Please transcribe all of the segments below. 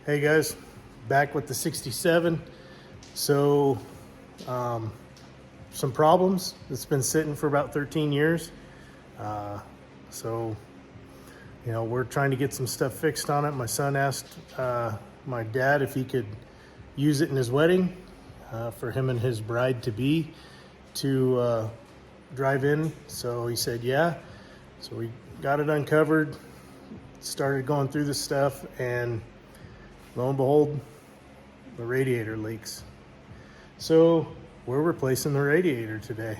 Hey guys, back with the 67. So some problems. It's been sitting for about 13 years. So we're trying to get some stuff fixed on it. My son asked my dad if he could use it in his wedding for him and his bride-to-be to drive in. So he said yeah. So we got it uncovered, started going through the stuff, and lo and behold, the radiator leaks. So we're replacing the radiator today.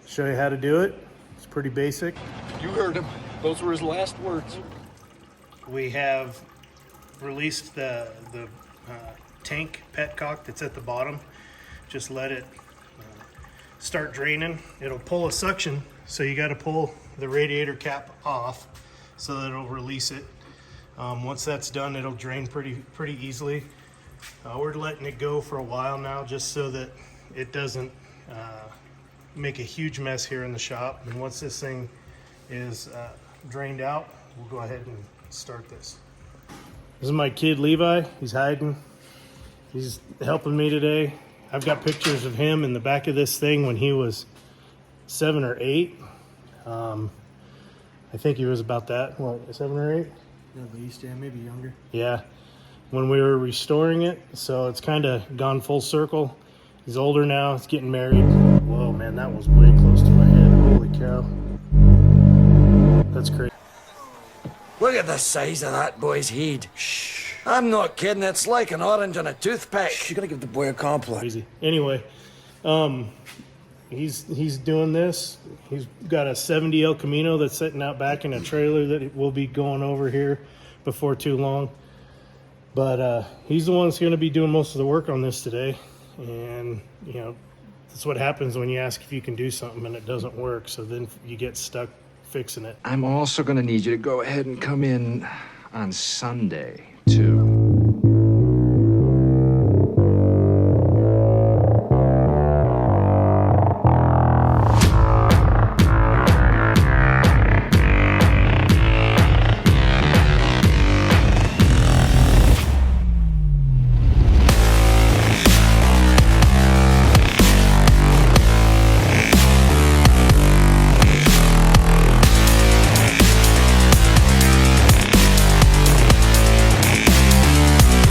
Show you how to do it. It's pretty basic. You heard him. Those were his last words. We have released the tank petcock that's at the bottom. Just let it start draining. It'll pull a suction, so you got to pull the radiator cap off so that it'll release it. Once that's done, it'll drain pretty easily. We're letting it go for a while now just so that it doesn't make a huge mess here in the shop. And once this thing is drained out, we'll go ahead and start this. This is my kid Levi. He's hiding. He's helping me today. I've got pictures of him in the back of this thing when he was 7 or 8. I think he was about that. What, 7 or 8? At least, yeah, maybe younger. Yeah, when we were restoring it, so it's kind of gone full circle. He's older now, he's getting married. Whoa, man, that was way close to my head. Holy cow. That's crazy. Look at the size of that boy's head. Shh. I'm not kidding, it's like an orange on a toothpick. You gotta give the boy a compliment. Crazy. Anyway, he's doing this. He's got a 70 El Camino that's sitting out back in a trailer that we'll be going over here before too long. But he's the one that's going to be doing most of the work on this today. And that's what happens when you ask if you can do something and it doesn't work. So then you get stuck fixing it. I'm also going to need you to go ahead and come in on Sunday too.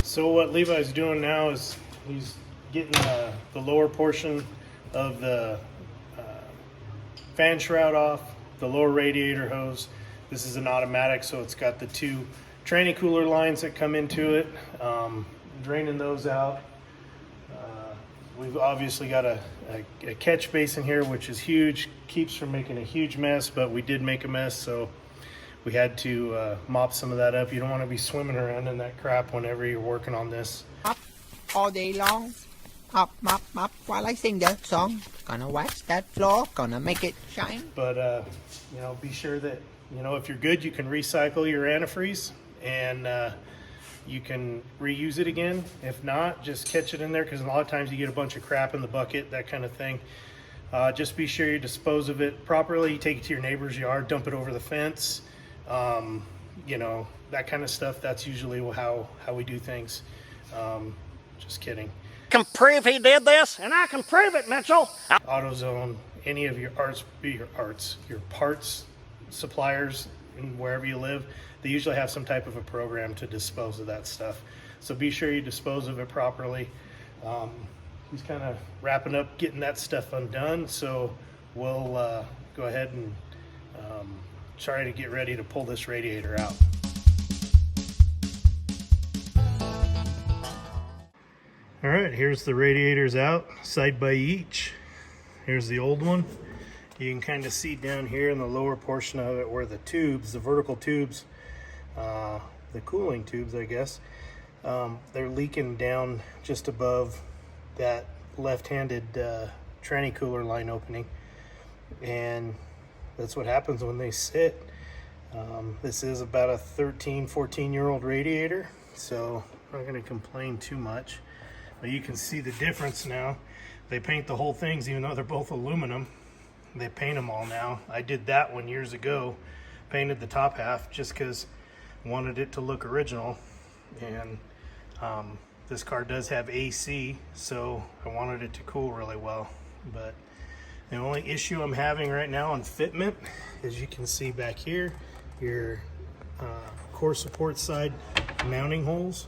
So what Levi's doing now is he's getting the lower portion of the fan shroud off, the lower radiator hose. This is an automatic, so it's got the 2 tranny cooler lines that come into it. Draining those out. We've obviously got a catch basin here, which is huge, keeps from making a huge mess, but we did make a mess, so we had to mop some of that up. You don't want to be swimming around in that crap whenever you're working on this. Up all day long. Up, mop, mop, while I sing the song. Gonna wax that floor, gonna make it shine. But, be sure that, if you're good, you can recycle your antifreeze and you can reuse it again. If not, just catch it in there, because a lot of times you get a bunch of crap in the bucket, that kind of thing. Just be sure you dispose of it properly. You take it to your neighbor's yard, dump it over the fence. That kind of stuff. That's usually how we do things. Just kidding. I can prove he did this, and I can prove it, Mitchell. AutoZone, any of your your parts suppliers, and wherever you live, they usually have some type of a program to dispose of that stuff. So be sure you dispose of it properly. He's kind of wrapping up, getting that stuff undone. So we'll go ahead and try to get ready to pull this radiator out. All right, here's the radiators out, side by each. Here's the old one. You can kind of see down here in the lower portion of it where the tubes, the vertical tubes, the cooling tubes, I guess, they're leaking down just above that left-handed tranny cooler line opening. And that's what happens when they sit. This is about a 14-year-old radiator, so I'm not going to complain too much. But you can see the difference now. They paint the whole things, even though they're both aluminum. They paint them all now. I did that one years ago, painted the top half just because I wanted it to look original. And This car does have AC, so I wanted it to cool really well. But the only issue I'm having right now on fitment, as you can see back here, your core support side mounting holes,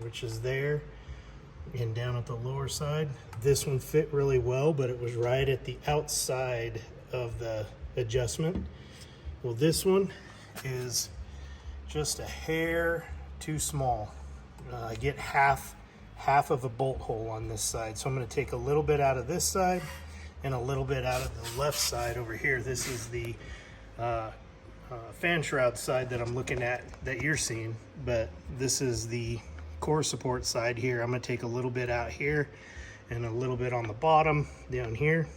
which is there and down at the lower side. This one fit really well, but it was right at the outside of the adjustment. Well, this one is just a hair too small. I get half of a bolt hole on this side, so I'm going to take a little bit out of this side and a little bit out of the left side over here. This is the fan shroud side that I'm looking at that you're seeing, but this is the core support side here. I'm going to take a little bit out here and a little bit on the bottom down here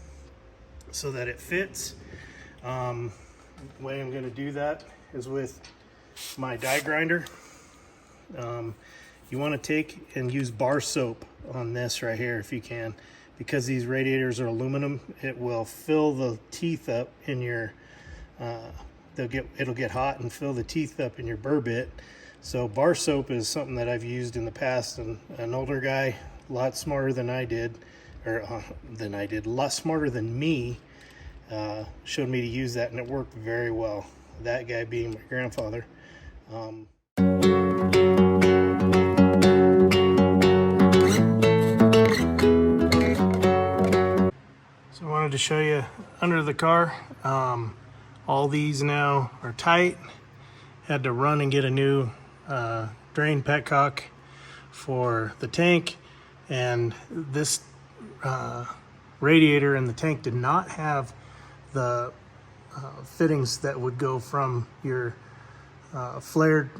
so that it fits. The way I'm going to do that is with my die grinder. You want to take and use bar soap on this right here if you can, because these radiators are aluminum. It will fill the teeth up in your it'll get hot and fill the teeth up in your burr bit. So bar soap is something that I've used in the past, and an older guy, a lot smarter than I did, a lot smarter than me, showed me to use that, and it worked very well. That guy being my grandfather. So I wanted to show you under the car. All these now are tight. Had to run and get a new drain petcock for the tank, and this radiator in the tank did not have the fittings that would go from your flared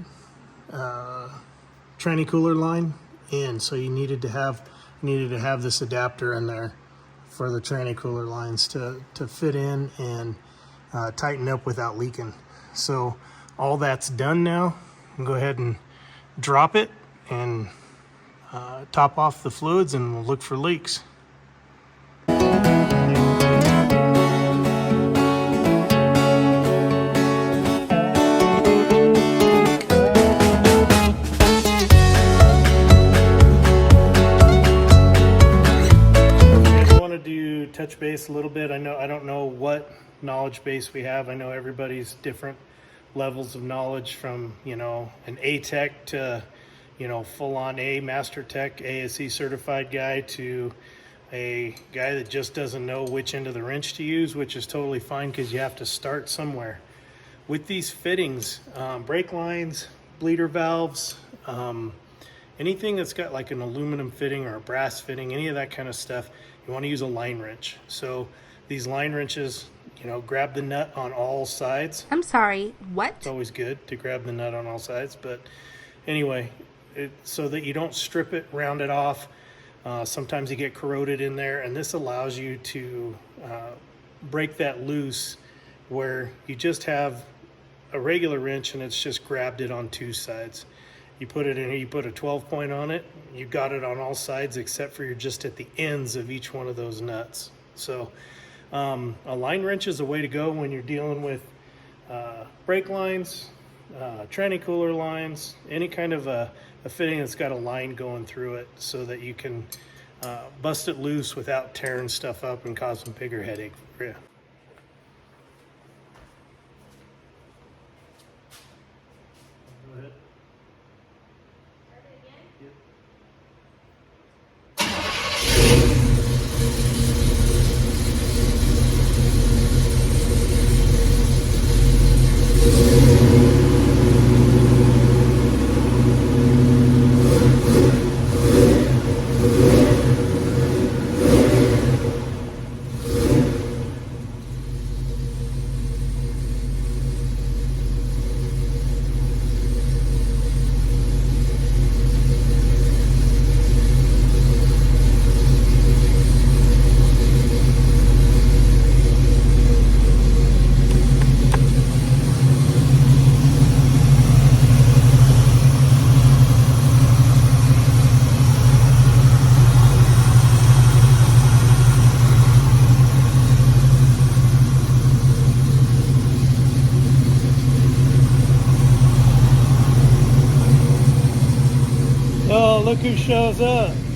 tranny cooler line in, so you needed to have this adapter in there for the tranny cooler lines to fit in and tighten up without leaking. So all that's done now. I'll go ahead and drop it and top off the fluids, and we'll look for leaks. Touch base a little bit. I don't know what knowledge base we have. I know everybody's different levels of knowledge, from an A tech to full-on A master tech ASE certified guy to a guy that just doesn't know which end of the wrench to use, which is totally fine because you have to start somewhere. With these fittings, brake lines, bleeder valves, anything that's got like an aluminum fitting or a brass fitting, any of that kind of stuff, you want to use a line wrench. So these line wrenches, grab the nut on all sides. I'm sorry, what? It's always good to grab the nut on all sides, but anyway, so that you don't strip it, round it off. Sometimes you get corroded in there, and this allows you to break that loose where you just have a regular wrench and it's just grabbed it on two sides. You put it in here, you put a 12 point on it, you got it on all sides except for you're just at the ends of each one of those nuts. So a line wrench is a way to go when you're dealing with brake lines, tranny cooler lines, any kind of a fitting that's got a line going through it, so that you can bust it loose without tearing stuff up and causing bigger headache for you. Go ahead. look who shows up.